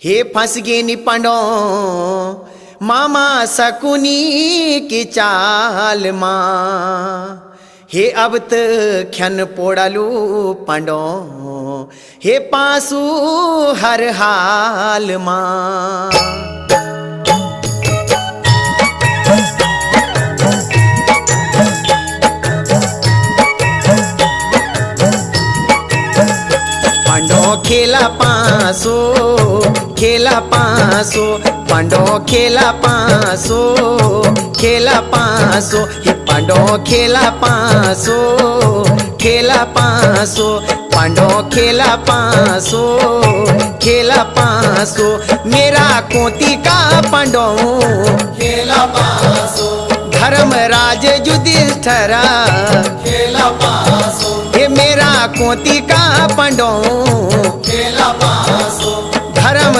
हे फंस गे नि पांडो मामा सकुनी की चाल माँ। हे अब ख्यन पोड़ालू पांडो हे पासू हर हाल माँ। पांडो खेला पासो खेला पासो पांडो खेला पासो खेला पासो हे पांडो खेला पासो खेला पासो पांडो खेला पासो खेला पासो मेरा कोती का पांडो खेला पासो धर्मराज युधिष्ठिर खेला पासो हे मेरा कोती का पांडो खेला पासो धर्म